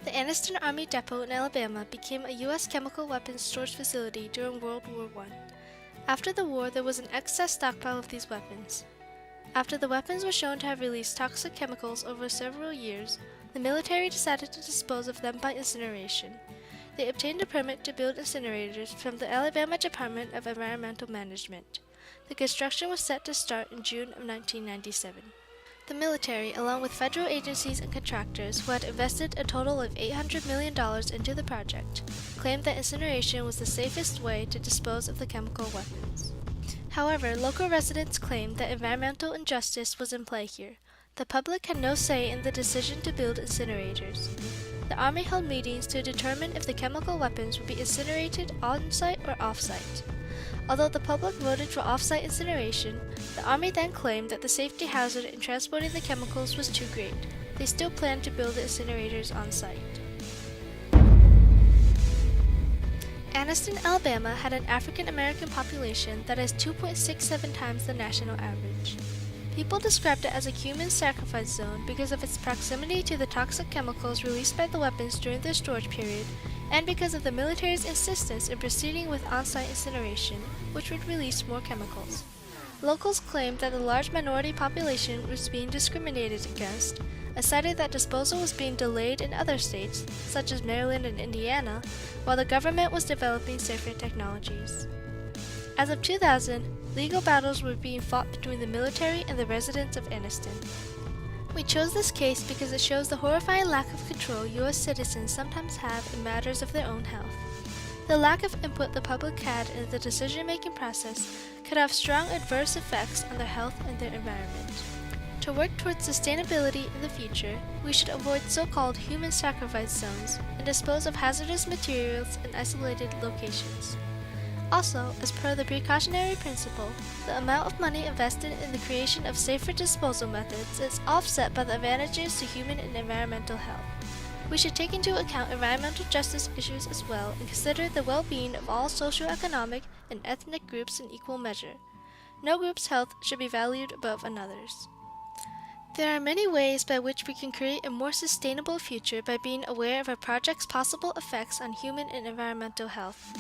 The Anniston Army Depot in Alabama became a U.S. chemical weapons storage facility during World War I. After the war, there was an excess stockpile of these weapons. After the weapons were shown to have released toxic chemicals over several years, the military decided to dispose of them by incineration. They obtained a permit to build incinerators from the Alabama Department of Environmental Management. The construction was set to start in June of 1997. The military, along with federal agencies and contractors who had invested a total of $800 million into the project, claimed that incineration was the safest way to dispose of the chemical weapons. However, local residents claimed that environmental injustice was in play here. The public had no say in the decision to build incinerators. The Army held meetings to determine if the chemical weapons would be incinerated on-site or off-site. Although the public voted for off-site incineration, the Army then claimed that the safety hazard in transporting the chemicals was too great. They still planned to build the incinerators on-site. Anniston, Alabama had an African American population that is 2.67 times the national average. People described it as a human sacrifice zone because of its proximity to the toxic chemicals released by the weapons during their storage period, and because of the military's insistence in proceeding with on-site incineration, which would release more chemicals. Locals claimed that the large minority population was being discriminated against, and cited that disposal was being delayed in other states, such as Maryland and Indiana, while the government was developing safer technologies. As of 2000, legal battles were being fought between the military and the residents of Anniston. We chose this case because it shows the horrifying lack of control U.S. citizens sometimes have in matters of their own health. The lack of input the public had in the decision-making process could have strong adverse effects on their health and their environment. To work towards sustainability in the future, we should avoid so-called human sacrifice zones and dispose of hazardous materials in isolated locations. Also, as per the precautionary principle, the amount of money invested in the creation of safer disposal methods is offset by the advantages to human and environmental health. We should take into account environmental justice issues as well and consider the well-being of all socioeconomic and ethnic groups in equal measure. No group's health should be valued above another's. There are many ways by which we can create a more sustainable future by being aware of a project's possible effects on human and environmental health.